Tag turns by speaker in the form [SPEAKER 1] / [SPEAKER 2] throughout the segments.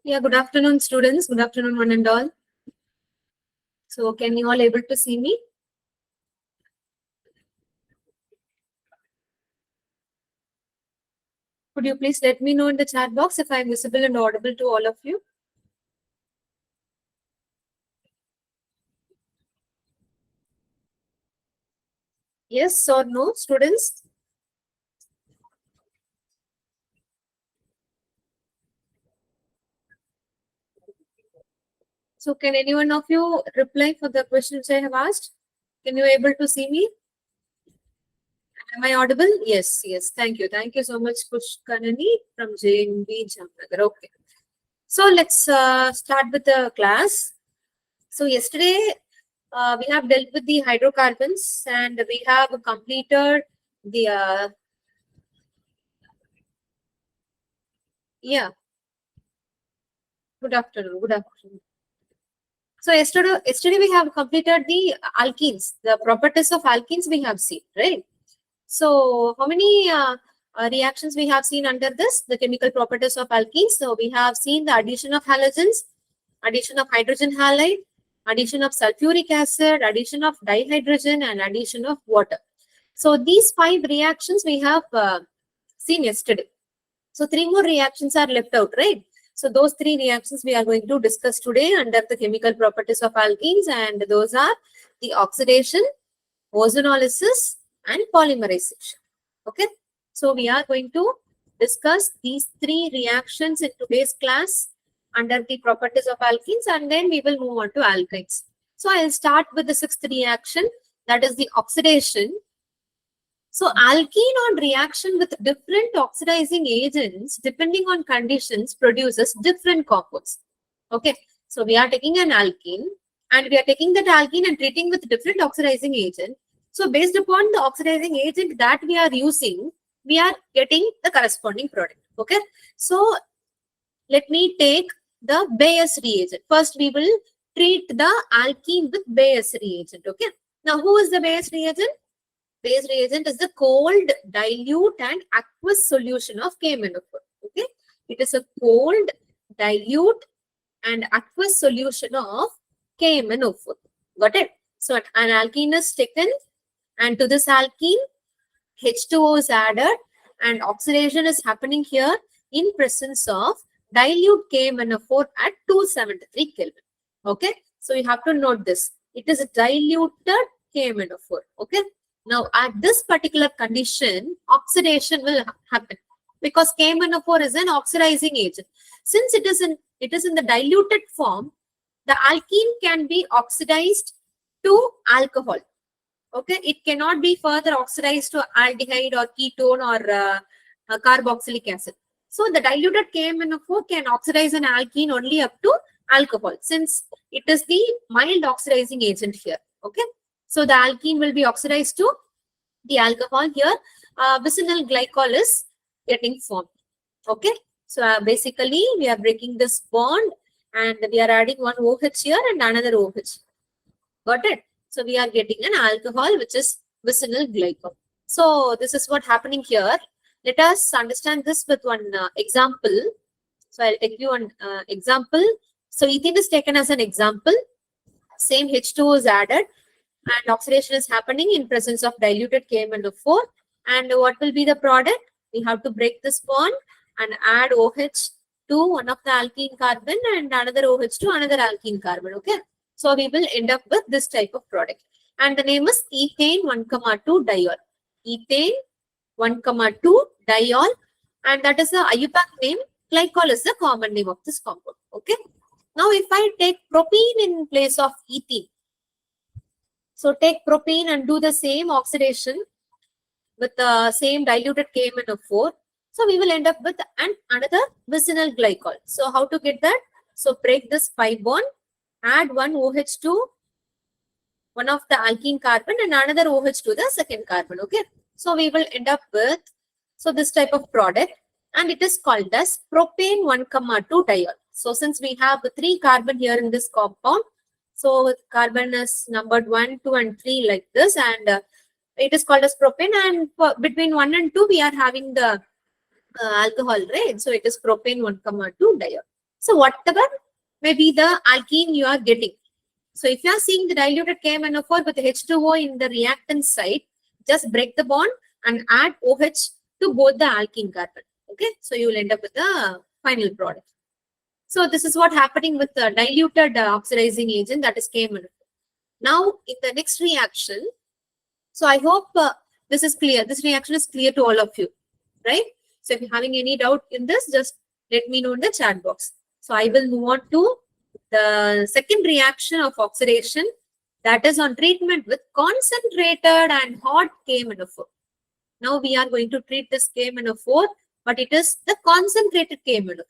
[SPEAKER 1] Yeah, good afternoon, students. Good afternoon, one and all. So, can you all able to see me? Could you please let me know in the chat box if I am visible and audible to all of you? Yes or no, students? So, can any one of you reply for the questions I have asked? Can you able to see me? Am I audible? Yes, yes. Thank you. Thank you so much, Pushkanani from JNB Jamnagar. Okay. So, let's start with the class. So, yesterday we have dealt with the hydrocarbons and we have completed the yeah. Good afternoon. Good afternoon. So yesterday we have completed the alkenes, the properties of alkenes we have seen, right? So how many reactions we have seen under this, the chemical properties of alkenes? So we have seen the addition of halogens, addition of hydrogen halide, addition of sulfuric acid, addition of dihydrogen, and addition of water. So these 5 reactions we have seen yesterday. So 3 more reactions are left out, right? So those 3 reactions we are going to discuss today under the chemical properties of alkenes, and those are the oxidation, ozonolysis, and polymerization. Okay. So we are going to discuss these 3 reactions in today's class under the properties of alkenes, and then we will move on to alkynes. So I'll start with the 6th reaction, that is the oxidation. So alkene on reaction with different oxidizing agents, depending on conditions, produces different compounds. Okay. So we are taking an alkene and we are taking that alkene and treating with different oxidizing agent. So based upon the oxidizing agent that we are using, we are getting the corresponding product. Okay. So let me take the Bayes reagent. First, we will treat the alkene with Bayes reagent. Okay. Now, who is the Bayes reagent? Bayes reagent is the cold, dilute, and aqueous solution of KMnO4. Okay, it is a cold, dilute, and aqueous solution of KMnO4. Got it? So an alkene is taken, and to this alkene, H2O is added, and oxidation is happening here in presence of dilute KMnO4 at 273 Kelvin. Okay, so you have to note this. It is diluted KMnO4. Okay. Now, at this particular condition, oxidation will happen because KMnO4 is an oxidizing agent. Since it is in the diluted form, the alkene can be oxidized to alcohol. Okay, it cannot be further oxidized to aldehyde or ketone or carboxylic acid. So, the diluted KMnO4 can oxidize an alkene only up to alcohol, since it is the mild oxidizing agent here. Okay. So the alkene will be oxidized to the alcohol here. Vicinal glycol is getting formed. Okay. So basically we are breaking this bond and we are adding one OH here and another OH. Got it? So we are getting an alcohol which is vicinal glycol. So this is what happening here. Let us understand this with one example. So I'll take you an example. So ethene is taken as an example. Same H2O is added and oxidation is happening in presence of diluted KMnO4. And what will be the product? We have to break this bond and add OH to one of the alkene carbon and another OH to another alkene carbon. Okay. So we will end up with this type of product. And the name is ethane 1,2 diol. Ethane 1,2 diol. And that is the IUPAC name. Glycol is the common name of this compound. Okay. Now, if I take propene in place of ethene, so take propene and do the same oxidation with the same diluted KMnO4. So we will end up with another vicinal glycol. So how to get that? So break this pi bond, add one OH to one of the alkene carbon and another OH to the second carbon. Okay. So we will end up with this type of product, and it is called as propane 1,2 diol. So since we have 3 carbon here in this compound, so carbon is numbered 1, 2, and 3 like this, and it is called as propane. And between 1 and 2, we are having the alcohol, right? So it is propane 1,2 diol. So whatever may be the alkene you are getting. So if you are seeing the diluted KMNO4 with H2O in the reactant side, just break the bond and add OH to both the alkene carbon. Okay, so you will end up with the final product. So this is what happening with the diluted oxidizing agent, that is KMNO4. Now in the next reaction, so I hope this is clear. This reaction is clear to all of you, right? So if you're having any doubt in this, just let me know in the chat box. So I will move on to the second reaction of oxidation, that is on treatment with concentrated and hot KMNO4. Now we are going to treat this KMNO4, but it is the concentrated KMNO4.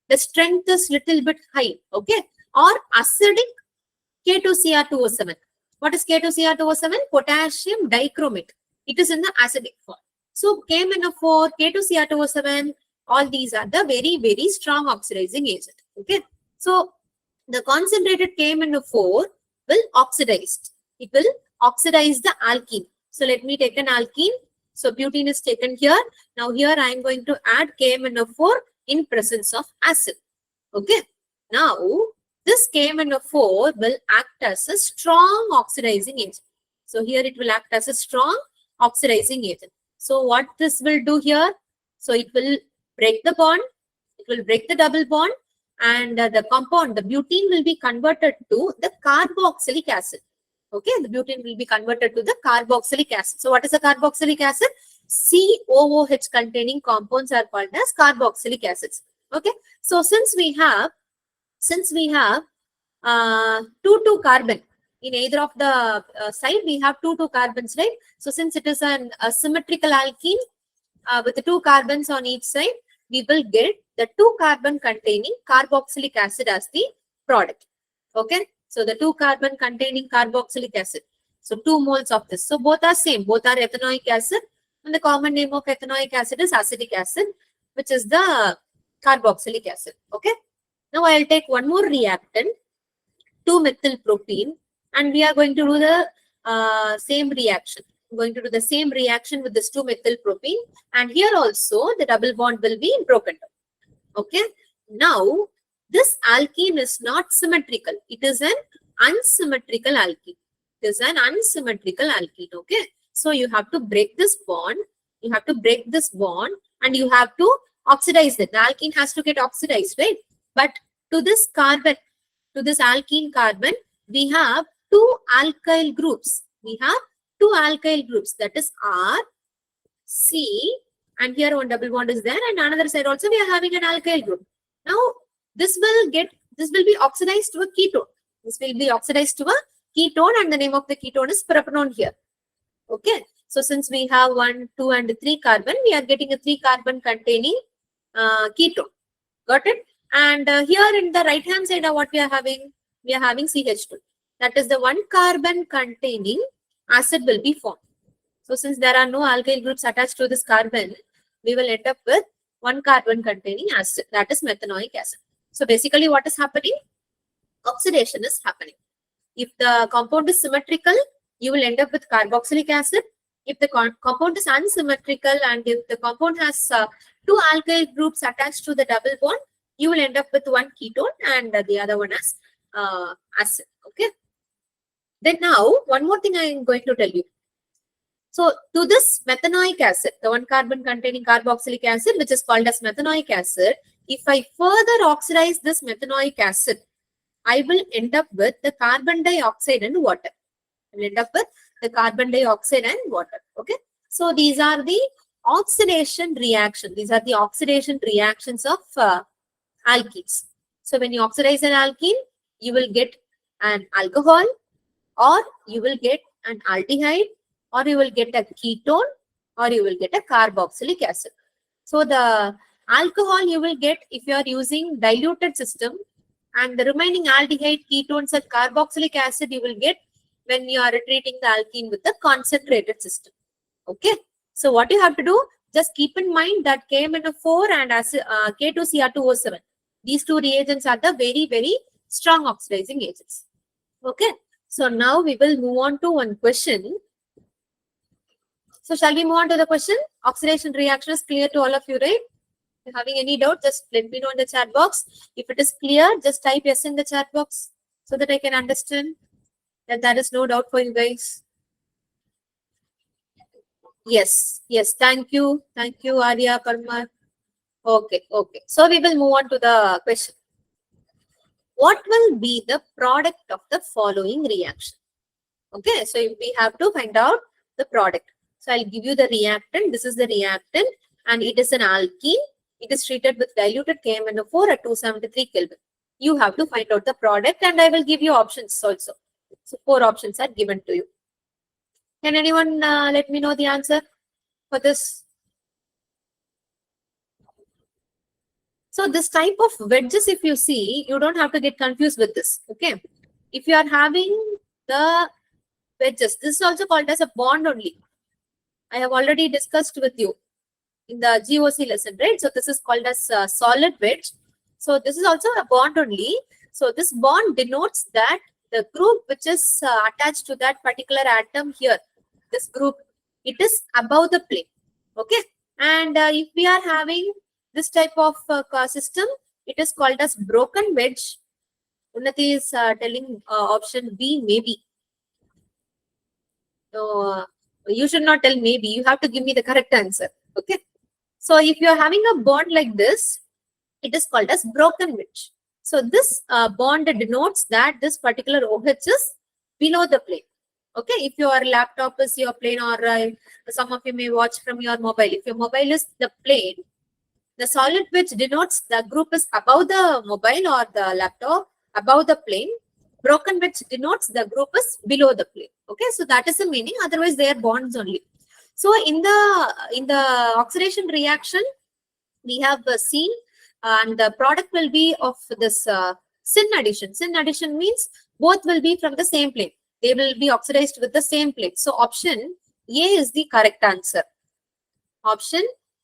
[SPEAKER 1] The strength is little bit high, okay? Or acidic K2Cr2O7. What is K2Cr2O7? Potassium dichromate. It is in the acidic form. So KMNO4, K2Cr2O7, all these are the very, very strong oxidizing agent. Okay. So the concentrated KMNO4 will oxidize. It will oxidize the alkene. So let me take an alkene. So butene is taken here. Now here I am going to add KMNO4 in presence of acid. Okay. Now this KMNO4 will act as a strong oxidizing agent. So here it will act as a strong oxidizing agent. So what this will do here? So it will break the bond. It will break the double bond, and the compound, the butene, will be converted to the carboxylic acid. Okay, the butene will be converted to the carboxylic acid. So what is the carboxylic acid? COOH containing compounds are called as carboxylic acids. Okay, so since we have 2,2 carbon in either of the side, we have 2,2 carbons, right? So since it is a symmetrical alkene with the 2 carbons on each side, we will get the 2 carbon containing carboxylic acid as the product. Okay, so the 2 carbon containing carboxylic acid. So 2 moles of this. So both are same, both are ethanoic acid, and the common name of ethanoic acid is acetic acid, which is the carboxylic acid. Okay, now I'll take one more reactant, 2-methylpropene, and we are going to do the same reaction. I'm going to do the same reaction with this 2-methylpropene, and here also the double bond will be broken down. Okay, now this alkene is not symmetrical. It is an unsymmetrical alkene. It is an unsymmetrical alkene. Okay, so you have to break this bond. You have to break this bond, and you have to oxidize it. The alkene has to get oxidized, right? But to this carbon, to this alkene carbon, we have 2 alkyl groups. We have 2 alkyl groups, that is R, C, and here one double bond is there, and another side also we are having an alkyl group. Now this will be oxidized to a ketone. This will be oxidized to a ketone, and the name of the ketone is propanone here. Okay, so since we have 1, 2, and 3 carbon, we are getting a 3 carbon containing ketone. Got it? And here in the right hand side, what we are having CH2. That is the 1 carbon containing acid will be formed. So since there are no alkyl groups attached to this carbon, we will end up with 1 carbon containing acid, that is methanoic acid. So basically what is happening? Oxidation is happening. If the compound is symmetrical, you will end up with carboxylic acid. If the compound is unsymmetrical and if the compound has 2 alkyl groups attached to the double bond, you will end up with 1 ketone and the other one as acid. Okay. Then now, one more thing I am going to tell you. So to this methanoic acid, the 1 carbon containing carboxylic acid, which is called as methanoic acid, if I further oxidize this methanoic acid, I will end up with the carbon dioxide and water. I will end up with the carbon dioxide and water. Okay. So these are the oxidation reactions. These are the oxidation reactions of alkenes. So when you oxidize an alkene, you will get an alcohol, or you will get an aldehyde, or you will get a ketone, or you will get a carboxylic acid. So the alcohol you will get if you are using diluted system, and the remaining aldehyde, ketones, and carboxylic acid you will get when you are treating the alkene with the concentrated system. Okay. So what you have to do, just keep in mind that KMNO4 and K2Cr2O7, these 2 reagents are the very, very strong oxidizing agents. Okay. So now we will move on to one question. So shall we move on to the question? Oxidation reaction is clear to all of you, right? If you're having any doubt, just let me know in the chat box. If it is clear, just type yes in the chat box so that I can understand that there is no doubt for you guys. Yes, yes. Thank you. Thank you, Arya Parmar. Okay, okay. So we will move on to the question. What will be the product of the following reaction? Okay, so we have to find out the product. So I'll give you the reactant. This is the reactant and it is an alkene. It is treated with diluted KMnO4 at 273 Kelvin. You have to find out the product and I will give you options also. So 4 options are given to you. Can anyone let me know the answer for this? So this type of wedges, if you see, you don't have to get confused with this. Okay. If you are having the wedges, this is also called as a bond only. I have already discussed with you in the GOC lesson, right? So this is called as solid wedge. So this is also a bond only. So this bond denotes that the group which is attached to that particular atom here, this group, it is above the plane. Okay. And if we are having this type of system, it is called as broken wedge. Unnati is telling option B, maybe. So you should not tell maybe. You have to give me the correct answer. Okay. So if you are having a bond like this, it is called as broken wedge. So this bond denotes that this particular OH is below the plane. Okay, if your laptop is your plane, or some of you may watch from your mobile. If your mobile is the plane, the solid wedge denotes the group is above the mobile or the laptop, above the plane. Broken wedge denotes the group is below the plane. Okay, so that is the meaning. Otherwise, they are bonds only. So in the oxidation reaction, we have seen, and the product will be of this syn addition. Syn addition means both will be from the same plane. They will be oxidized with the same plane. So option A is the correct answer. Option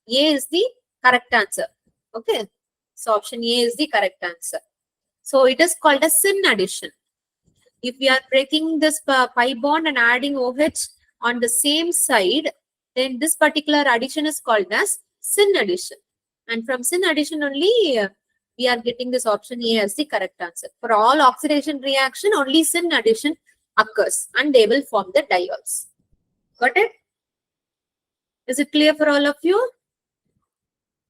[SPEAKER 1] A is the correct answer. Okay. So option A is the correct answer. So it is called a syn addition. If we are breaking this pi bond and adding OH on the same side, then this particular addition is called as syn addition. And from syn addition only, we are getting this option A as the correct answer. For all oxidation reaction, only syn addition occurs and they will form the diols. Got it? Is it clear for all of you?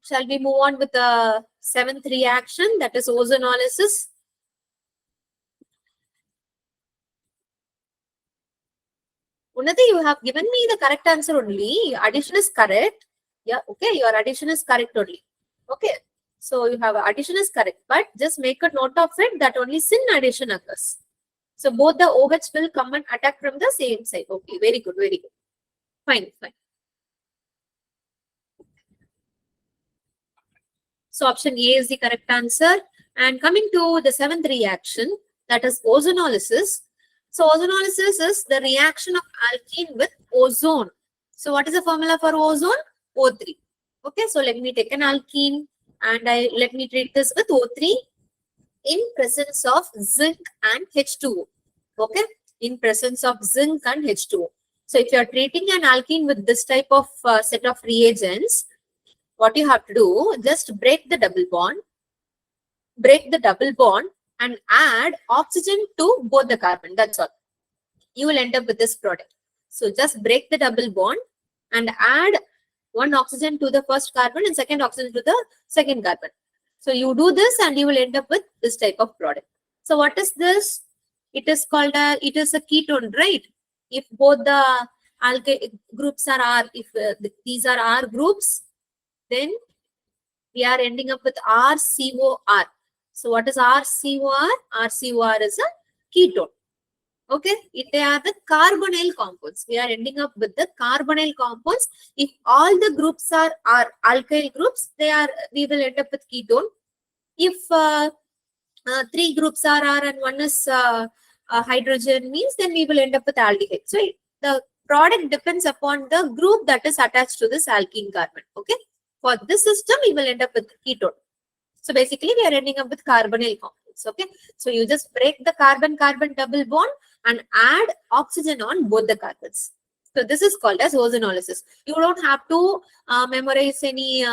[SPEAKER 1] Shall we move on with the 7th reaction, that is ozonolysis? Unnati, you have given me the correct answer only. Addition is correct. Yeah, okay, your addition is correct only. Okay, so you have addition is correct, but just make a note of it that only syn addition occurs. So both the OH will come and attack from the same side. Okay, very good, very good. Fine, fine. So option A is the correct answer. And coming to the 7th reaction, that is ozonolysis. So ozonolysis is the reaction of alkene with ozone. So what is the formula for ozone? O3. Okay, so let me take an alkene and let me treat this with O3 in presence of zinc and H2O. Okay, in presence of zinc and H2O. So if you are treating an alkene with this type of set of reagents, what you have to do, just break the double bond and add oxygen to both the carbon. That's all. You will end up with this product. So just break the double bond and add one oxygen to the first carbon and second oxygen to the second carbon. So you do this and you will end up with this type of product. So what is this? It is called it is a ketone, right? If both the alkyl groups are R, if these are R groups, then we are ending up with RCOR. So what is RCOR? RCOR is a ketone. Okay, if they are the carbonyl compounds, we are ending up with the carbonyl compounds. If all the groups are alkyl groups, we will end up with ketone. If 3 groups are R and 1 is hydrogen means, then we will end up with aldehyde. So the product depends upon the group that is attached to this alkene carbon. Okay, for this system, we will end up with ketone. So basically, we are ending up with carbonyl compounds. Okay, so you just break the carbon-carbon double bond and add oxygen on both the carbons. So this is called as ozonolysis. You don't have to memorize any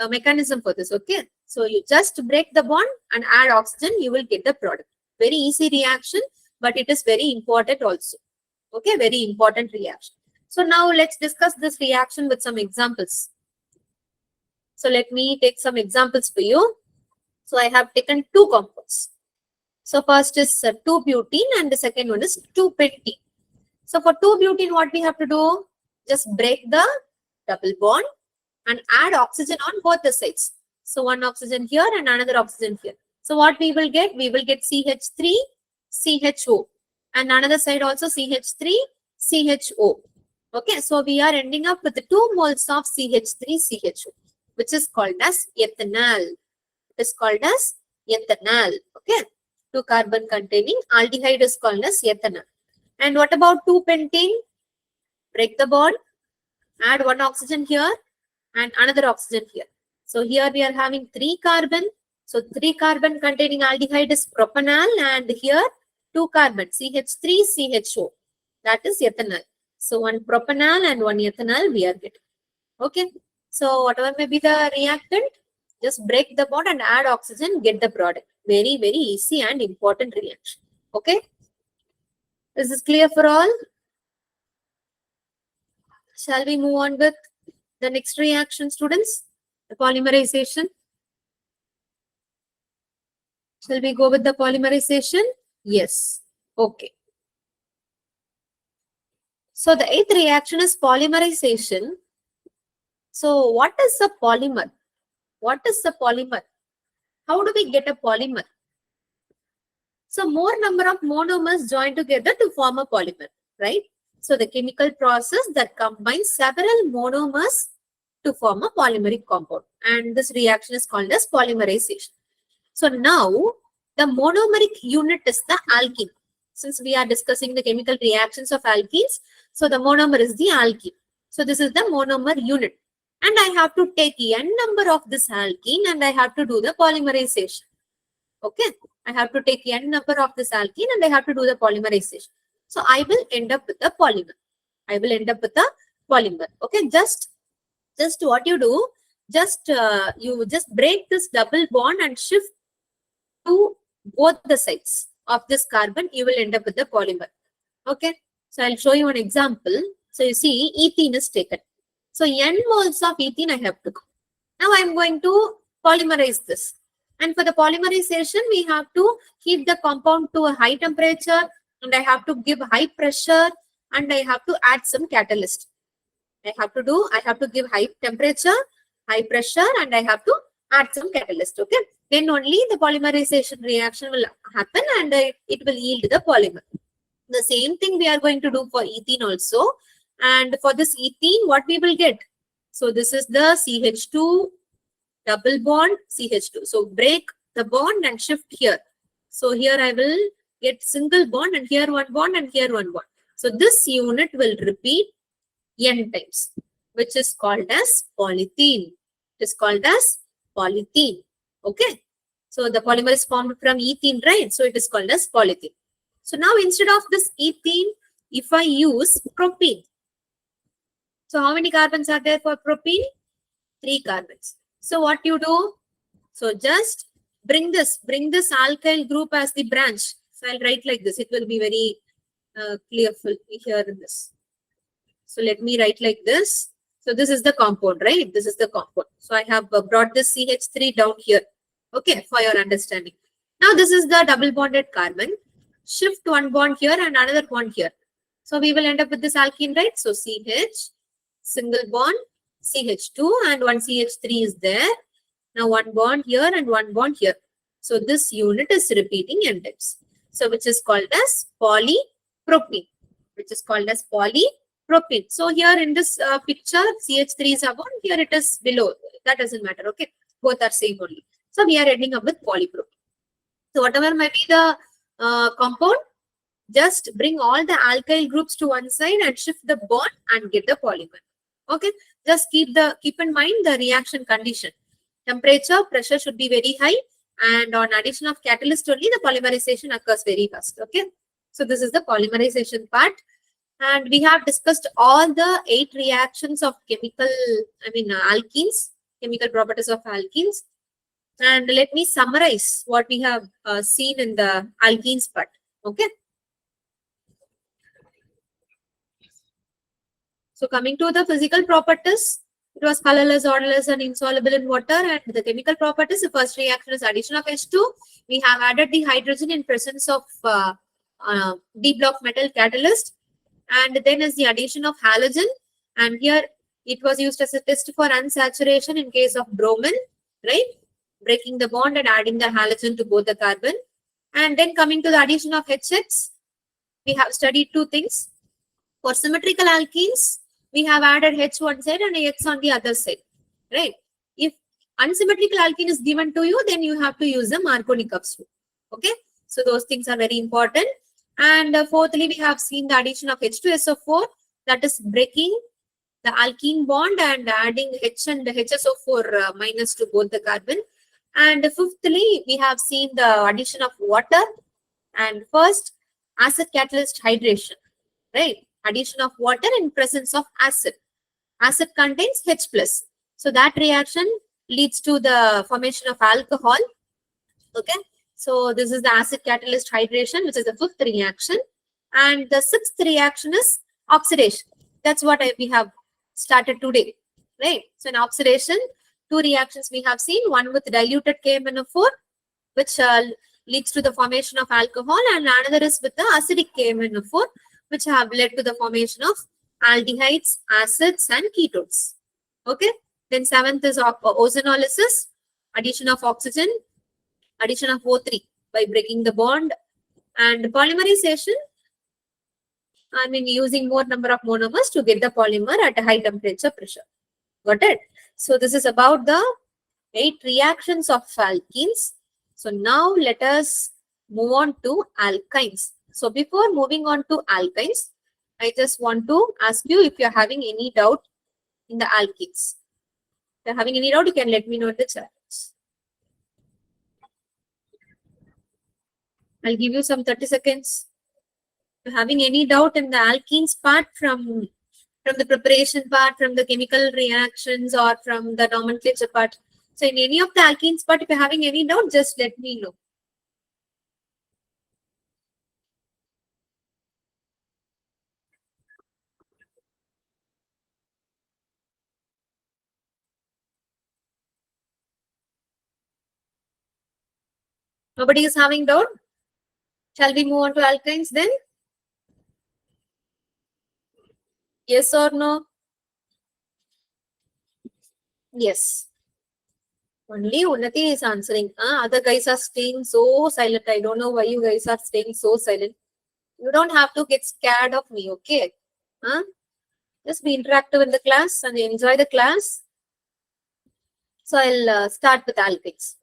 [SPEAKER 1] mechanism for this. Okay, so you just break the bond and add oxygen, you will get the product. Very easy reaction, but it is very important also. Okay, very important reaction. So now let's discuss this reaction with some examples. So let me take some examples for you. So I have taken two compounds. So first is 2-butene and the second one is 2-pentene. So for 2-butene, what we have to do? Just break the double bond and add oxygen on both the sides. So one oxygen here and another oxygen here. So what we will get? We will get CH3, CHO. And another side also CH3, CHO. Okay, so we are ending up with the 2 moles of CH3, CHO, which is called as ethanol. It is called as ethanol. Okay, 2 carbon containing aldehyde is called as ethanol. And what about 2-pentene? Break the bond, add one oxygen here and another oxygen here. So here we are having 3 carbon. So 3 carbon containing aldehyde is propanol, and here 2 carbon CH3, CHO. That is ethanol. So one propanol and one ethanol we are getting. Okay. So whatever may be the reactant, just break the bond and add oxygen, get the product. Very, very easy and important reaction. Okay. Is this clear for all? Shall we move on with the next reaction, students? The polymerization. Shall we go with the polymerization? Yes. Okay. So the 8th reaction is polymerization. So what is a polymer? What is the polymer? How do we get a polymer? So more number of monomers join together to form a polymer, right? So the chemical process that combines several monomers to form a polymeric compound. And this reaction is called as polymerization. So now the monomeric unit is the alkene. Since we are discussing the chemical reactions of alkenes, so the monomer is the alkene. So this is the monomer unit. And I have to take n number of this alkene and I have to do the polymerization. Okay. I have to take n number of this alkene and I have to do the polymerization. So I will end up with a polymer. I will end up with a polymer. Okay. Just what you do, you just break this double bond and shift to both the sides of this carbon, you will end up with a polymer. Okay. So I'll show you an example. So you see ethene is taken. So n moles of ethene I have to go. Now I'm going to polymerize this. And for the polymerization, we have to heat the compound to a high temperature, and I have to give high pressure, and I have to add some catalyst. I have to give high temperature, high pressure, and I have to add some catalyst. Okay. Then only the polymerization reaction will happen and it will yield the polymer. The same thing we are going to do for ethene also. And for this ethene, what we will get? So this is the CH2 double bond CH2. So break the bond and shift here. So here I will get single bond and here one bond and here one bond. So this unit will repeat n times, which is called as polythene. It is called as polythene. Okay. So the polymer is formed from ethene, right? So it is called as polythene. So now instead of this ethene, if I use propene. So how many carbons are there for propene? 3 carbons. So what you do? So just bring this alkyl group as the branch. So I'll write like this. It will be very clear here in this. So let me write like this. So this is the compound, right? This is the compound. So I have brought this CH3 down here. Okay, for your understanding. Now this is the double bonded carbon. Shift one bond here and another bond here. So we will end up with this alkene, right? So CH, single bond, CH2 and one CH3 is there. Now one bond here and one bond here. So this unit is repeating n times. So which is called as polypropene. Which is called as polypropene. So here in this picture, CH3 is above, here it is below. That doesn't matter, okay? Both are same only. So we are ending up with polypropene. So whatever may be the compound, just bring all the alkyl groups to one side and shift the bond and get the polymer. Okay, just keep in mind the reaction condition. Temperature, pressure should be very high, and on addition of catalyst only the polymerization occurs very fast. Okay, so this is the polymerization part, and we have discussed all the 8 reactions of alkenes, chemical properties of alkenes. And let me summarize what we have seen in the alkenes part. Okay. So coming to the physical properties, it was colorless, odorless, and insoluble in water. And the chemical properties, the first reaction is addition of H2. We have added the hydrogen in presence of D block metal catalyst. And then is the addition of halogen. And here it was used as a test for unsaturation in case of bromine, right? Breaking the bond and adding the halogen to both the carbon. And then coming to the addition of HX, we have studied two things. For symmetrical alkenes, we have added H one side and X on the other side, right? If unsymmetrical alkene is given to you, then you have to use the Marconi cups. Okay, so those things are very important. And fourthly, we have seen the addition of H2SO4, that is breaking the alkene bond and adding H and HSO4 minus to both the carbon. And fifthly, we have seen the addition of water. And first, acid catalyst hydration, right? Addition of water in presence of acid. Acid contains H plus. So that reaction leads to the formation of alcohol. Okay. So this is the acid catalyst hydration, which is the fifth reaction. And the sixth reaction is oxidation. That's what we have started today, right? So in oxidation, two reactions we have seen, one with diluted KMnO4, which leads to the formation of alcohol, and another is with the acidic KMnO4, which have led to the formation of aldehydes, acids, and ketones. Okay. Then seventh is ozonolysis, addition of oxygen, addition of O3 by breaking the bond, and polymerization, I mean using more number of monomers to get the polymer at a high temperature pressure. Got it? So this is about the 8 reactions of alkenes. So now let us move on to alkynes. So before moving on to alkynes, I just want to ask you if you're having any doubt in the alkenes. If you're having any doubt, you can let me know in the chat. I'll give you some 30 seconds. If you're having any doubt in the alkenes part from the preparation part, from the chemical reactions, or from the nomenclature part. So in any of the alkenes part, if you're having any doubt, just let me know. Nobody is having doubt? Shall we move on to alkynes then? Yes or no? Yes. Only Unnati is answering. Other guys are staying so silent. I don't know why you guys are staying so silent. You don't have to get scared of me, okay? Just be interactive in the class and enjoy the class. So I'll start with alkynes.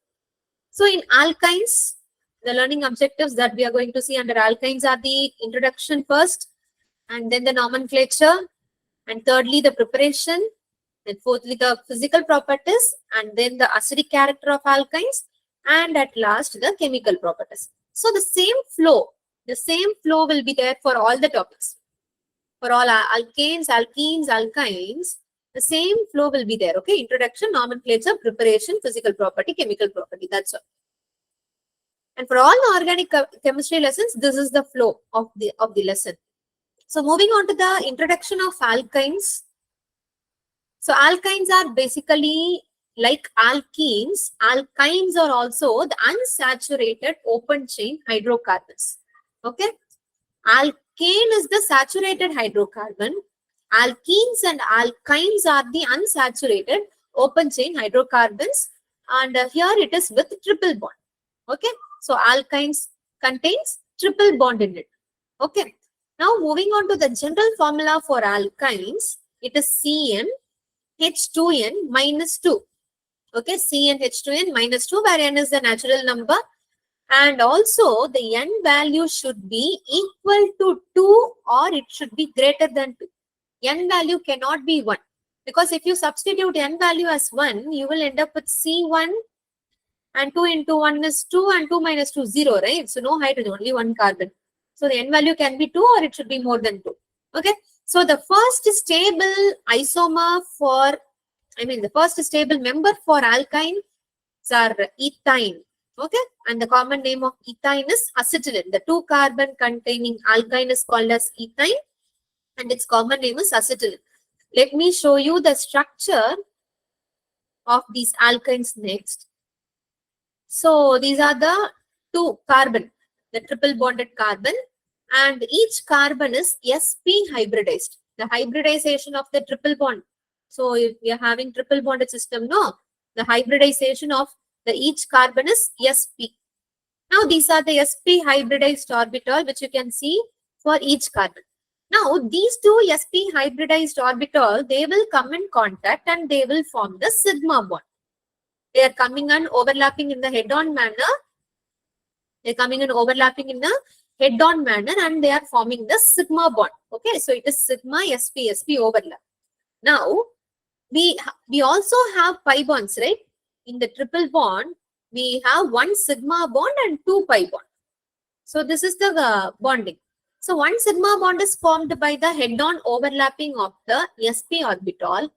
[SPEAKER 1] So in alkynes, the learning objectives that we are going to see under alkynes are the introduction first, and then the nomenclature, and thirdly the preparation, and fourthly the physical properties, and then the acidic character of alkynes, and at last the chemical properties. So the same flow will be there for all the topics. For all alkanes, alkenes, alkynes, the same flow will be there. Okay, introduction, nomenclature, preparation, physical property, chemical property. That's all. And for all the organic chemistry lessons, this is the flow of the lesson. So moving on to the introduction of alkynes. So alkynes are basically like alkenes. Alkynes are also the unsaturated open chain hydrocarbons. Okay. Alkane is the saturated hydrocarbon. Alkenes and alkynes are the unsaturated open chain hydrocarbons. And here it is with triple bond. Okay. So alkynes contains triple bond in it. Okay. Now moving on to the general formula for alkynes, it is CnH2n minus 2. Okay, CnH2n minus 2, where n is the natural number. And also the n value should be equal to 2 or it should be greater than 2. N value cannot be 1. Because if you substitute n value as 1, you will end up with C1 and 2 into 1 is 2 and 2 minus 2 0, right? So no hydrogen, only 1 carbon. So the n value can be 2 or it should be more than 2. Okay. So the first stable isomer for the first stable member for alkyne are ethine. Okay, and the common name of ethine is acetylene. The 2 carbon containing alkyne is called as ethine, and its common name is acetylene. Let me show you the structure of these alkynes next. So these are the 2 carbon, the triple bonded carbon, and each carbon is sp hybridized. The hybridization of the triple bond. So if we are having triple bonded system, no, the hybridization of the each carbon is sp. Now these are the sp hybridized orbital which you can see for each carbon. Now these 2 sp hybridized orbital, they will come in contact and they will form the sigma bond. They are coming and overlapping in the head-on manner. They are coming and overlapping in the head-on manner, and they are forming the sigma bond. Okay, so it is sigma sp overlap. Now we also have pi bonds, right? In the triple bond, we have 1 sigma bond and 2 pi bond. So this is the bonding. So 1 sigma bond is formed by the head-on overlapping of the sp orbital.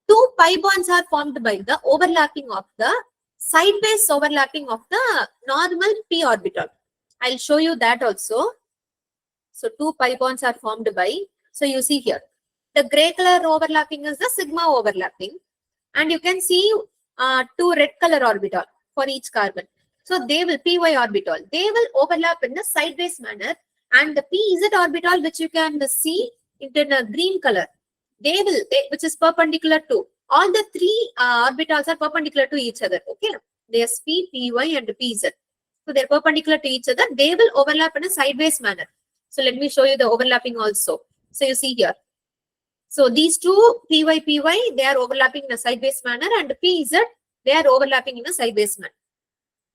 [SPEAKER 1] 2 pi bonds are formed by the overlapping of the sideways overlapping of the normal p orbital. I'll show you that also. So 2 pi bonds are formed by, so you see here, the gray color overlapping is the sigma overlapping, and you can see 2 red color orbital for each carbon. So they will, py orbital, they will overlap in the sideways manner, and the pz orbital which you can see in the green color, which is perpendicular to, all the 3 orbitals are perpendicular to each other. Okay, they are sp, py and pz. So they are perpendicular to each other. They will overlap in a sideways manner. So let me show you the overlapping also. So you see here. So these 2 py, they are overlapping in a sideways manner, and pz, they are overlapping in a sideways manner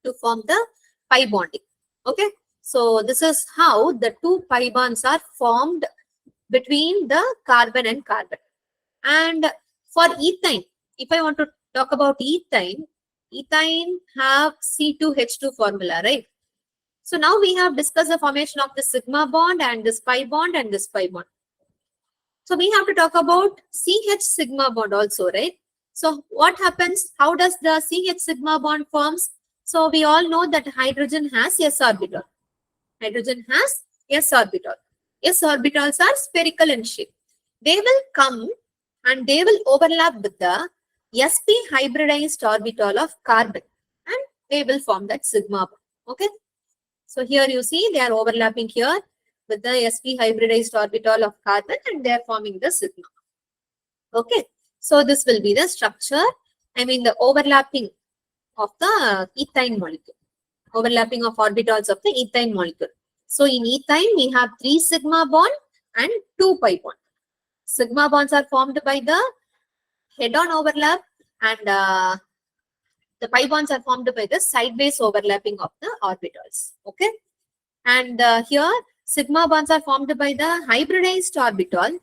[SPEAKER 1] to form the pi bonding. Okay, so this is how the 2 pi bonds are formed between the carbon and carbon. And for ethane, if I want to talk about ethane have C2H2 formula, right? So now we have discussed the formation of the sigma bond and this pi bond and this pi bond. So we have to talk about CH sigma bond also, right? So what happens? How does the CH sigma bond forms? So we all know that hydrogen has s orbital. Hydrogen has s orbital. S orbitals are spherical in shape. They will come and they will overlap with the sp hybridized orbital of carbon, and they will form that sigma bond. Okay. So here you see they are overlapping here with the sp hybridized orbital of carbon, and they are forming the sigma. Okay. So this will be the structure. The overlapping of the ethane molecule. Overlapping of orbitals of the ethane molecule. So in ethane, we have 3 sigma bond and 2 pi bond. Sigma bonds are formed by the head-on overlap, and the pi bonds are formed by the sideways overlapping of the orbitals. Okay, and here sigma bonds are formed by the hybridized orbital,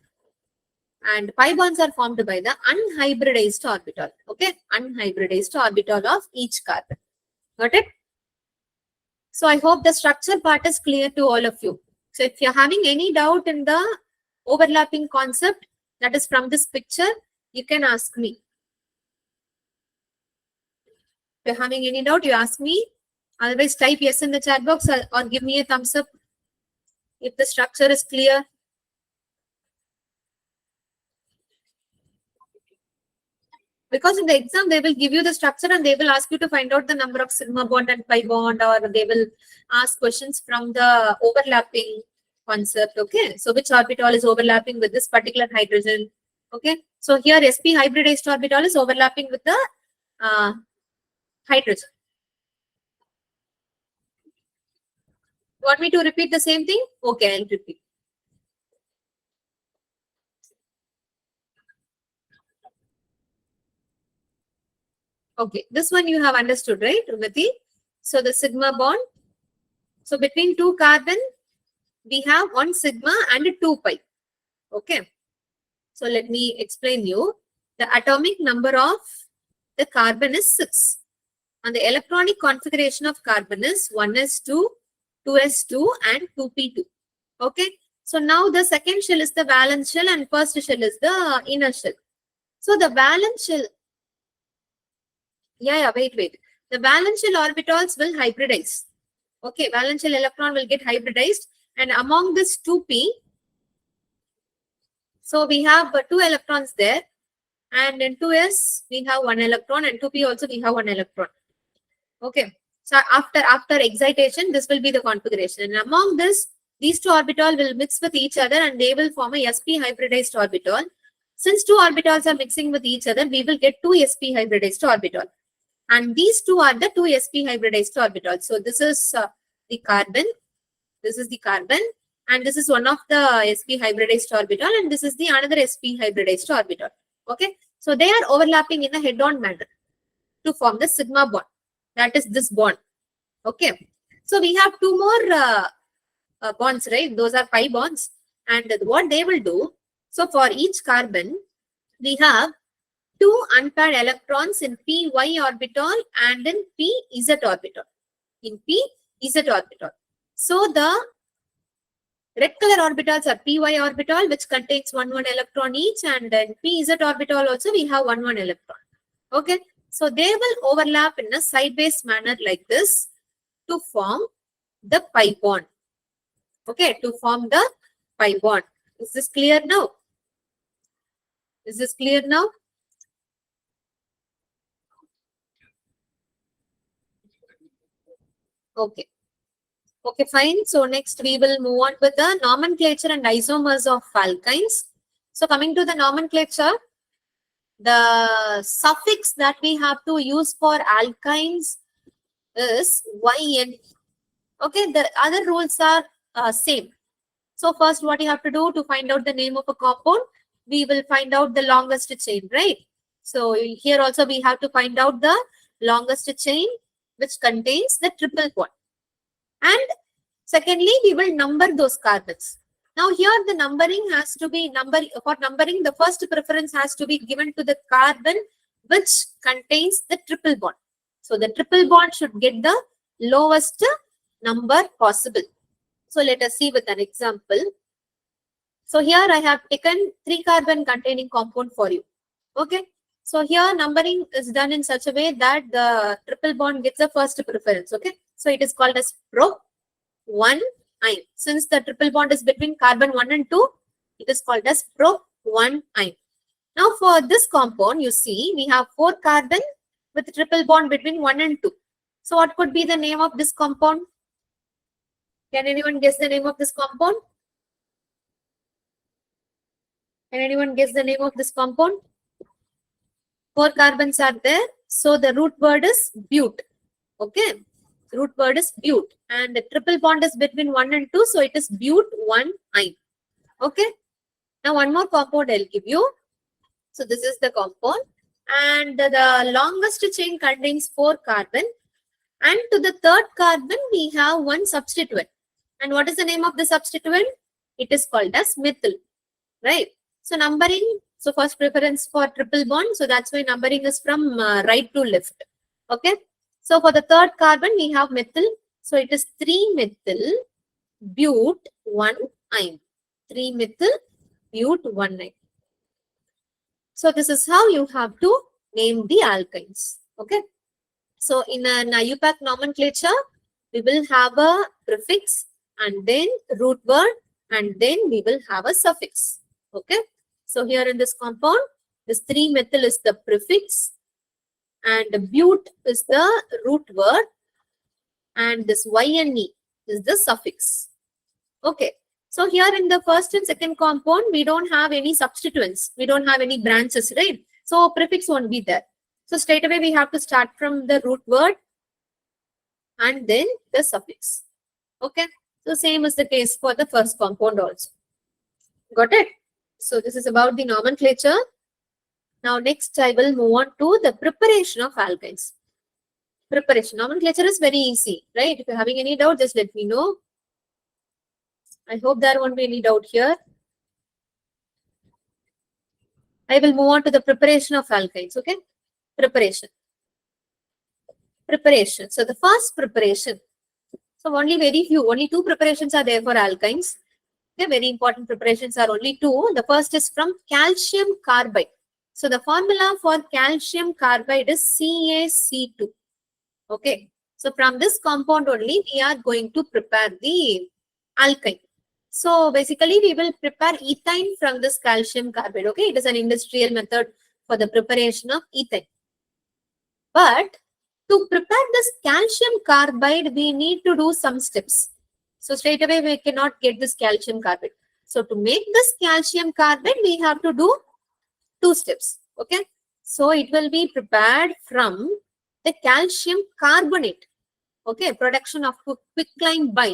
[SPEAKER 1] and pi bonds are formed by the unhybridized orbital. Okay, unhybridized orbital of each carbon. Got it? So I hope the structure part is clear to all of you. So if you're having any doubt in the overlapping concept that is from this picture, you can ask me. If you're having any doubt, you ask me. Otherwise, type yes in the chat box or give me a thumbs up if the structure is clear. Because in the exam, they will give you the structure and they will ask you to find out the number of sigma bond and pi bond, or they will ask questions from the overlapping concept. Okay, so which orbital is overlapping with this particular hydrogen? Okay, so here sp hybridized orbital is overlapping with the hydrogen. Want me to repeat the same thing? Okay, I'll repeat. Okay, this one you have understood, right, Ugati? So the sigma bond. So between 2 carbon, we have 1 sigma and 2 pi. Okay. So let me explain you. The atomic number of the carbon is 6. And the electronic configuration of carbon is 1s2, 2s2 and 2p2. Okay. So now the second shell is the valence shell and first shell is the inner shell. So the valence shell, wait. The valence shell orbitals will hybridize. Okay, valence shell electron will get hybridized, and among this 2p, so we have 2 electrons there, and in 2s we have 1 electron, and 2p also we have 1 electron. Okay, so after excitation, this will be the configuration, and among this, these 2 orbitals will mix with each other, and they will form a sp hybridized orbital. Since 2 orbitals are mixing with each other, we will get 2 sp hybridized orbital, and these 2 are the 2 sp hybridized orbitals. So this is the carbon, this is the carbon, and this is one of the sp hybridized orbital, and this is the another sp hybridized orbital. Okay, so they are overlapping in a head-on manner to form the sigma bond. That is this bond. Okay, so we have 2 more bonds, right? Those are pi bonds, and what they will do, so for each carbon, we have 2 unpaired electrons in py orbital and in pz orbital. In pz orbital. So the red color orbitals are py orbital, which contains 1 electron each, and in pz orbital also we have 1 electron. Okay, so they will overlap in a sideways manner like this to form the pi bond. Okay, to form the pi bond. Is this clear now? Is this clear now? Okay. Okay, fine. So next we will move on with the nomenclature and isomers of alkynes. So coming to the nomenclature, the suffix that we have to use for alkynes is yn. Okay, the other rules are same. So first what you have to do to find out the name of a compound, we will find out the longest chain, right? So here also we have to find out the longest chain which contains the triple bond. And secondly, we will number those carbons. Now here the numbering has to be for numbering, the first preference has to be given to the carbon which contains the triple bond. So the triple bond should get the lowest number possible. So let us see with an example. So here I have taken 3 carbon containing compound for you. Okay. So here numbering is done in such a way that the triple bond gets the first preference. Okay. So it is called as pro 1 ion. Since the triple bond is between carbon 1 and 2, it is called as pro 1 ion. Now for this compound, you see we have 4 carbon with triple bond between 1 and 2. So what could be the name of this compound? Can anyone guess the name of this compound? Can anyone guess the name of this compound? 4 carbons are there. So the root word is bute. Okay. Root word is bute. And the triple bond is between 1 and 2. So it is bute 1 ion. Okay. Now one more compound I'll give you. So this is the compound. And the longest chain contains 4 carbon. And to the 3rd carbon, we have 1 substituent. And what is the name of the substituent? It is called as methyl. Right. So numbering, so first preference for triple bond. So that's why numbering is from right to left. Okay. So for the 3rd carbon, we have methyl. So it is 3-methyl bute 1 ion. 3-methyl bute 1 ion. So this is how you have to name the alkynes. Okay. So in an IUPAC nomenclature, we will have a prefix and then root word, and then we will have a suffix. Okay. So here in this compound, this 3-methyl is the prefix, and bute is the root word, and this YNE is the suffix. Okay. So here in the first and second compound, we don't have any substituents. We don't have any branches, right? So prefix won't be there. So straight away we have to start from the root word and then the suffix. Okay. So same is the case for the first compound also. Got it? So this is about the nomenclature. Now next I will move on to the preparation of alkynes. Preparation. Nomenclature is very easy, right? If you're having any doubt, just let me know. I hope there won't be any doubt here. I will move on to the preparation of alkynes. Okay. Preparation. Preparation. So the first preparation. So only 2 preparations are there for alkynes. Okay, very important preparations are only 2. The first is from calcium carbide. So the formula for calcium carbide is CaC2. Okay. So from this compound only, we are going to prepare the alkyne. So basically, we will prepare ethine from this calcium carbide. Okay. It is an industrial method for the preparation of ethine. But to prepare this calcium carbide, we need to do some steps. So straight away, we cannot get this calcium carbide. So to make this calcium carbide, we have to do 2 steps. Okay. So it will be prepared from the calcium carbonate. Okay. Production of quicklime by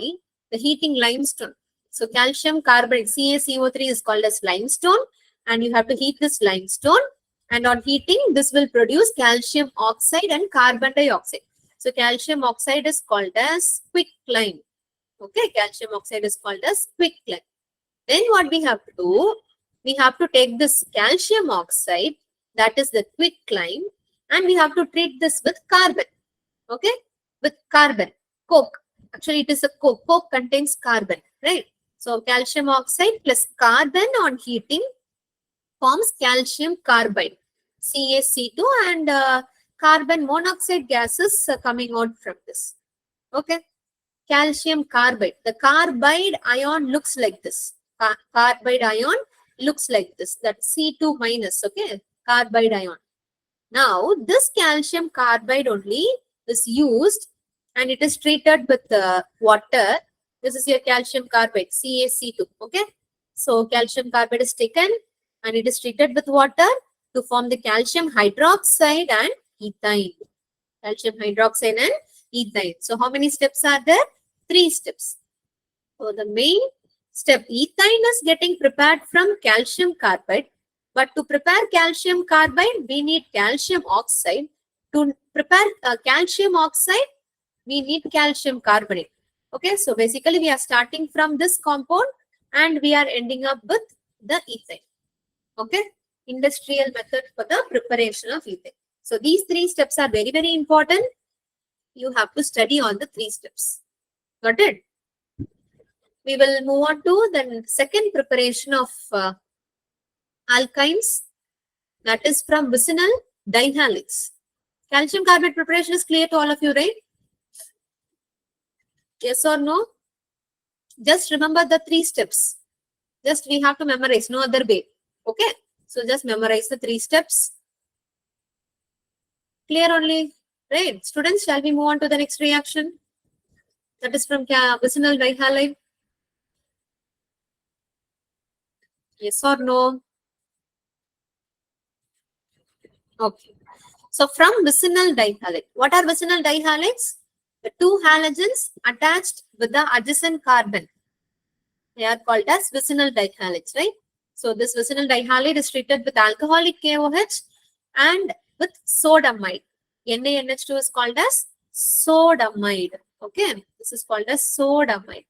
[SPEAKER 1] the heating limestone. So calcium carbonate, CaCO3 is called as limestone, and you have to heat this limestone, and on heating this will produce calcium oxide and carbon dioxide. So calcium oxide is called as quicklime. Okay, calcium oxide is called as quicklime. Then what we have to do, we have to take this calcium oxide, that is the quicklime, and we have to treat this with carbon. Okay, with carbon, coke. Actually, it is a coke. Coke contains carbon, right? So calcium oxide plus carbon on heating forms calcium carbide, CaC2, and carbon monoxide gases coming out from this. Okay, calcium carbide. The carbide ion looks like this. Carbide ion looks like this. That's C2 minus. Okay, carbide ion. Now this calcium carbide only is used, and it is treated with water. This is your calcium carbide, CaC2. Okay, so calcium carbide is taken and it is treated with water to form the calcium hydroxide and ethine. Calcium hydroxide and ethine. So how many steps are there? 3 steps. So the main step, ethine is getting prepared from calcium carbide. But to prepare calcium carbide, we need calcium oxide. To prepare calcium oxide, we need calcium carbonate. Okay, so basically we are starting from this compound and we are ending up with the ethane. Okay, industrial method for the preparation of ethane. So these 3 steps are very, very important. You have to study on the 3 steps. Got it? We will move on to the second preparation of alkynes, that is from vicinal dihalides. Calcium carbide preparation is clear to all of you, right? Yes or no? Just remember the 3 steps. Just we have to memorize, no other way. Okay? So just memorize the 3 steps. Clear only, right? Students, shall we move on to the next reaction? That is from vicinal dihalide. Yes or no? Okay. So from vicinal dihalide, what are vicinal dihalides? The 2 halogens attached with the adjacent carbon. They are called as vicinal dihalides, right? So this vicinal dihalide is treated with alcoholic KOH and with sodamide. NaNH2 is called as sodamide. Okay, this is called as sodamide.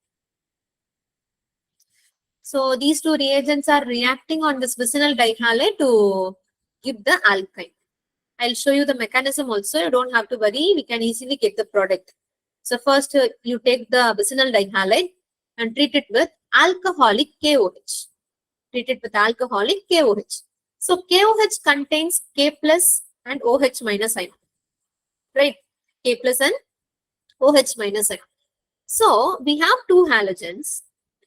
[SPEAKER 1] So these 2 reagents are reacting on this vicinal dihalide to give the alkyne. I'll show you the mechanism also. You don't have to worry. We can easily get the product. So first you take the vicinal dihalide and treat it with alcoholic KOH. Treat it with alcoholic KOH. So KOH contains K plus and OH minus ion. Right? K plus and OH minus ion. So we have 2 halogens.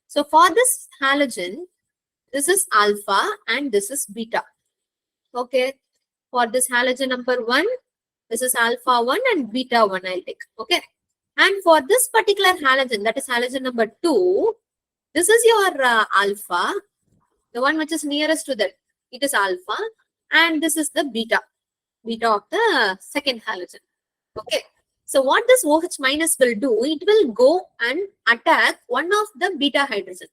[SPEAKER 1] So for this halogen, this is alpha and this is beta. Okay. For this halogen number 1, this is alpha 1 and beta 1 I'll take. Okay. And for this particular halogen, that is halogen number 2, this is your alpha, the one which is nearest to that. It is alpha and this is the beta of the second halogen. Okay. So what this OH minus will do, it will go and attack one of the beta hydrogen.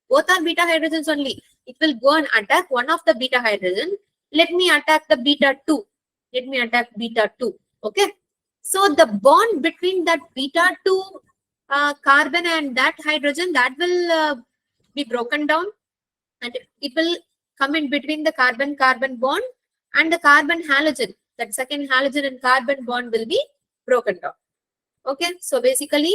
[SPEAKER 1] Both are beta hydrogens only. It will go and attack one of the beta hydrogen. Let me attack the beta 2. Let me attack beta 2. Okay. So the bond between that beta 2 carbon and that hydrogen, that will be broken down, and it will come in between the carbon-carbon bond and the carbon halogen. That second halogen and carbon bond will be broken down. Okay. So basically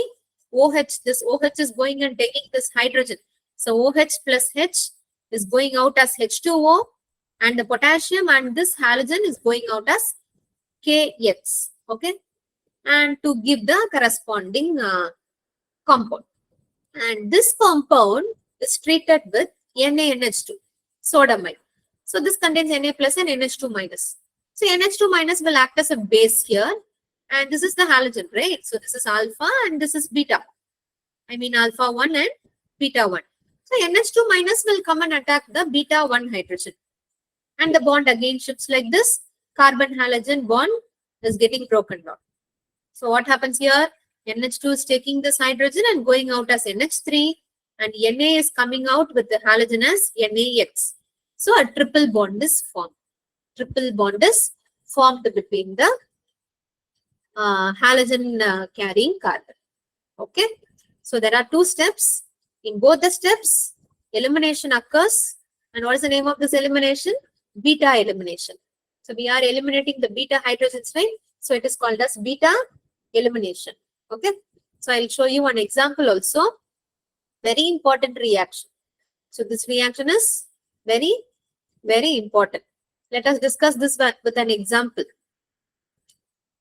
[SPEAKER 1] OH, this OH is going and taking this hydrogen. So OH plus H is going out as H2O, and the potassium and this halogen is going out as KX. Okay, and to give the corresponding compound. And this compound is treated with NaNH2, sodamide. So this contains Na plus and NH2 minus. So NH2 minus will act as a base here, and this is the halogen, right? So this is alpha and this is beta. I mean alpha 1 and beta 1. So NH2 minus will come and attack the beta 1 hydrogen. And the bond again shifts like this. Carbon halogen bond is getting broken down. So what happens here? NH2 is taking this hydrogen and going out as NH3, and Na is coming out with the halogen as NaX. So a triple bond is formed. Triple bond is formed between the halogen carrying carbon. Okay. So there are two steps. In both the steps, elimination occurs. And what is the name of this elimination? Beta elimination. So we are eliminating the beta hydrogens, right? So it is called as beta elimination. Okay. So I'll show you one example also. Very important reaction. So this reaction is very, very important. Let us discuss this one with an example.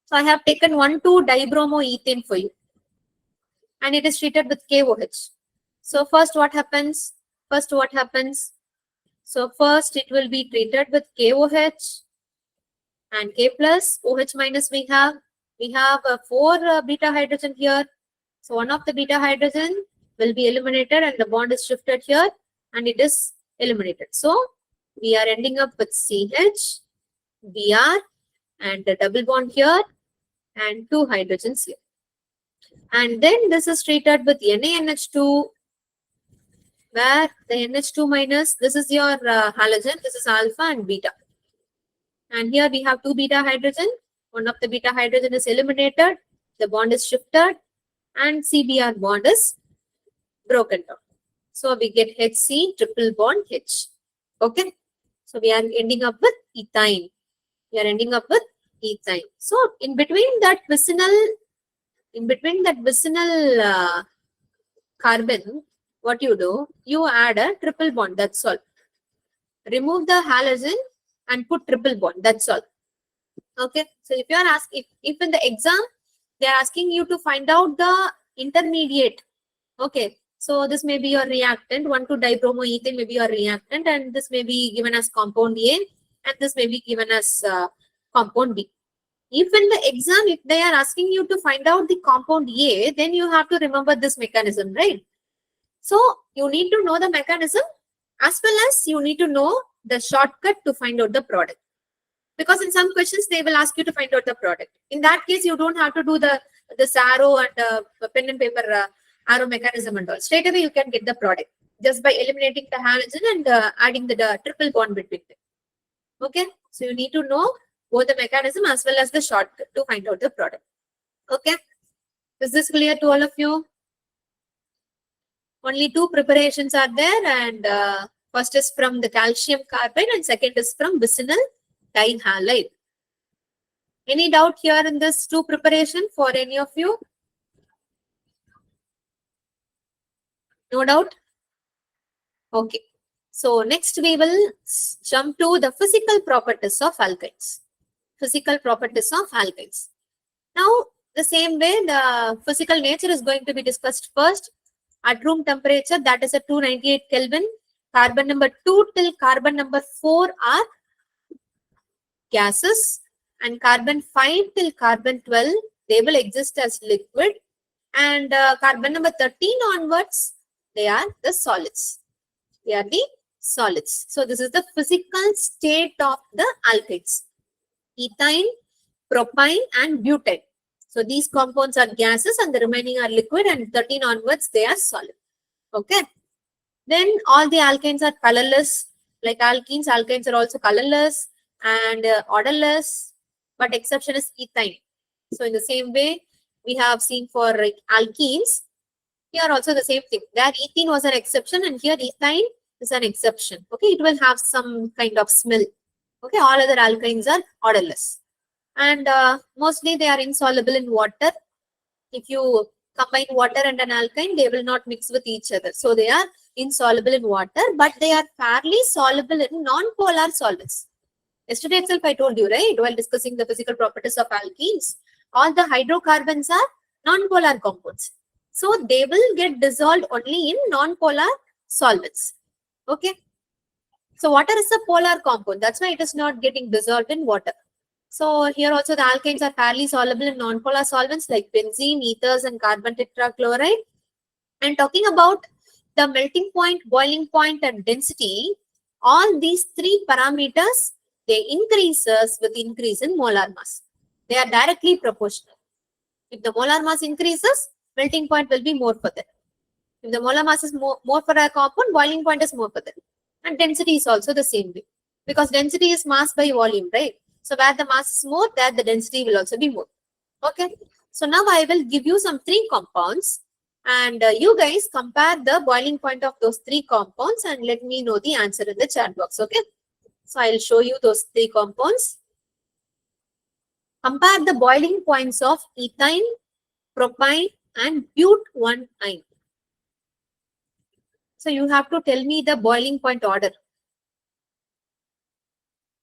[SPEAKER 1] So I have taken 1,2-dibromoethane for you. And it is treated with KOH. So first what happens? So first it will be treated with KOH and K plus, OH minus we have 4 beta hydrogen here. So one of the beta hydrogen will be eliminated and the bond is shifted here and it is eliminated. So we are ending up with CH, Br and the double bond here and 2 hydrogens here. And then this is treated with NaNH2, where the NH2 minus, this is your halogen, this is alpha and beta. And here we have 2 beta hydrogen. One of the beta hydrogen is eliminated, the bond is shifted, and CBr bond is broken down. So we get HC triple bond H. Okay. So we are ending up with ethyne. So in between that vicinal carbon, what you do, you add a triple bond, that's all. Remove the halogen and put triple bond, that's all. Okay, so if you are asking, if in the exam, they are asking you to find out the intermediate, okay, so this may be your reactant, 1,2-dibromoethane may be your reactant, and this may be given as compound A, and this may be given as compound B. If in the exam, if they are asking you to find out the compound A, then you have to remember this mechanism, right? So you need to know the mechanism as well as you need to know the shortcut to find out the product. Because in some questions, they will ask you to find out the product. In that case, you don't have to do this arrow and pen and paper arrow mechanism and all. Straight away, you can get the product just by eliminating the halogen and adding the triple bond between them. Okay, so you need to know both the mechanism as well as the shortcut to find out the product. Okay, is this clear to all of you? Only 2 preparations are there, and first is from the calcium carbide and second is from vicinal dihalide. Any doubt here in this 2 preparation for any of you? No doubt? Okay. So next we will jump to the physical properties of alkynes. Physical properties of alkynes. Now the same way the physical nature is going to be discussed first. At room temperature, that is at 298 Kelvin, carbon number 2 till carbon number 4 are gases, and carbon 5 till carbon 12, they will exist as liquid, and carbon number 13 onwards, they are the solids. So this is the physical state of the alkynes. Ethyne, propyne and butane. So these compounds are gases and the remaining are liquid, and 13 onwards they are solid. Okay. Then all the alkanes are colorless. Like alkenes, alkynes are also colorless and odorless, but exception is ethyne. So in the same way, we have seen for alkenes, here also the same thing. There ethene was an exception and here ethyne is an exception. Okay, it will have some kind of smell. Okay, all other alkynes are odorless. And mostly they are insoluble in water. If you combine water and an alkyne, they will not mix with each other. So they are insoluble in water, but they are fairly soluble in non-polar solvents. Yesterday itself I told you, right, while discussing the physical properties of alkenes, all the hydrocarbons are non-polar compounds. So they will get dissolved only in non-polar solvents. Okay. So water is a polar compound. That's why it is not getting dissolved in water. So here also the alkanes are fairly soluble in non-polar solvents like benzene, ethers, and carbon tetrachloride. And talking about the melting point, boiling point, and density, all these three parameters, they increases with increase in molar mass. They are directly proportional. If the molar mass increases, melting point will be more for that. If the molar mass is more for a compound, boiling point is more for that. And density is also the same way. Because density is mass by volume, right? So where the mass is more, there the density will also be more. Okay. So now I will give you some three compounds. And you guys compare the boiling point of those three compounds and let me know the answer in the chat box. Okay. So I'll show you those three compounds. Compare the boiling points of ethyne, propyne, and but1-ine. So you have to tell me the boiling point order.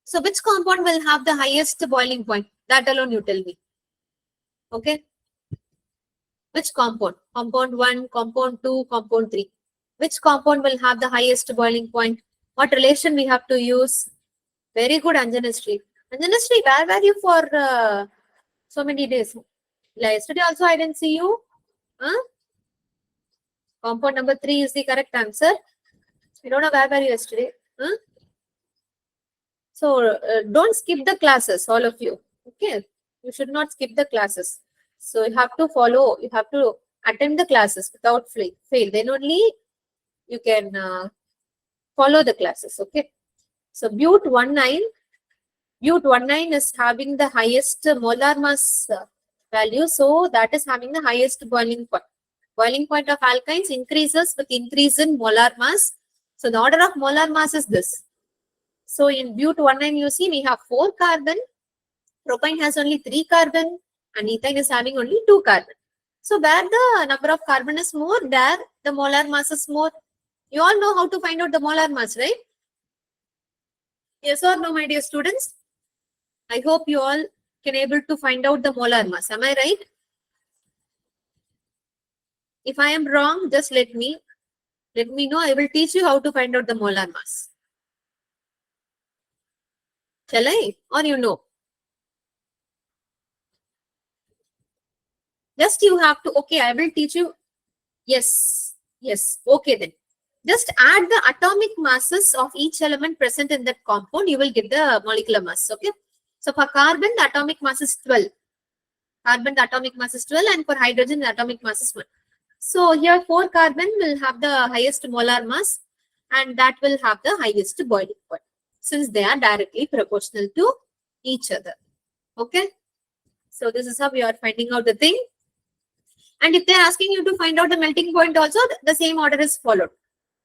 [SPEAKER 1] So which compound will have the highest boiling point? That alone you tell me. Okay. Which compound? Compound 1, compound 2, compound 3. Which compound will have the highest boiling point? What relation we have to use? Very good, Anjanasri. Anjanasri, where were you for so many days? Yesterday also I didn't see you. Huh? Compound number 3 is the correct answer. I don't know where were you yesterday. Huh? So don't skip the classes, all of you. Okay. You should not skip the classes. So you have to follow, you have to attend the classes without fail. Then only you can follow the classes. Okay. So but1-ine is having the highest molar mass value. So that is having the highest boiling point. Boiling point of alkynes increases with increase in molar mass. So the order of molar mass is this. So in but1-ine, you see we have 4 carbon. Propyne has only 3 carbon and ethyne is having only 2 carbon. So where the number of carbon is more, there the molar mass is more. You all know how to find out the molar mass, right? Yes or no, my dear students? I hope you all can able to find out the molar mass. Am I right? If I am wrong, just let me know. I will teach you how to find out the molar mass. Shall I? Or you know? Just you have to, okay, I will teach you. Yes. Okay then. Just add the atomic masses of each element present in that compound. You will get the molecular mass. Okay. So for carbon, the atomic mass is 12. Carbon, the atomic mass is 12. And for hydrogen, the atomic mass is 1. So here 4 carbon will have the highest molar mass. And that will have the highest boiling point. Since they are directly proportional to each other. Okay. So this is how we are finding out the thing. And if they are asking you to find out the melting point also, the same order is followed.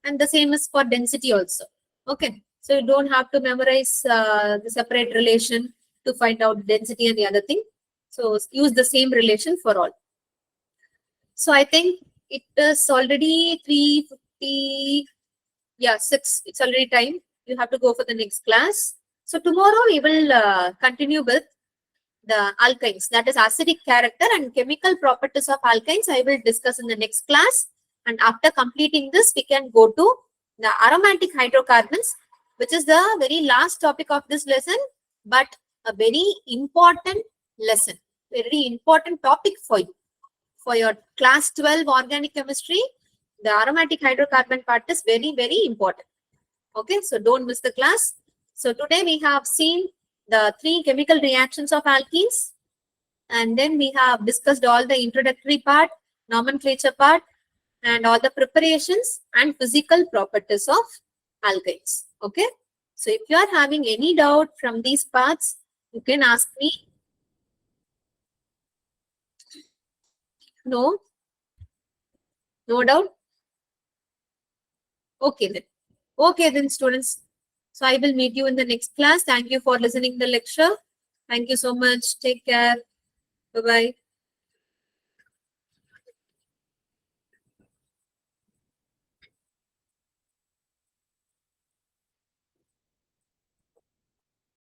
[SPEAKER 1] And the same is for density also. Okay. So you don't have to memorize the separate relation to find out density and the other thing. So use the same relation for all. So I think it is already 3:50. Yeah, 6. It's already time. You have to go for the next class. So tomorrow we will continue with the alkynes, that is acidic character and chemical properties of alkynes. I will discuss in the next class. And after completing this, we can go to the aromatic hydrocarbons, which is the very last topic of this lesson, but a very important lesson, very important topic for you. For your class 12 organic chemistry, the aromatic hydrocarbon part is very, very important. Okay, so don't miss the class. So today we have seen the 3 chemical reactions of alkenes, and then we have discussed all the introductory part, nomenclature part, and all the preparations and physical properties of alkynes. Okay, so if you are having any doubt from these parts, you can ask me. No doubt. Okay then students. So I will meet you in the next class. Thank you for listening the lecture. Thank you so much. Take care. Bye-bye.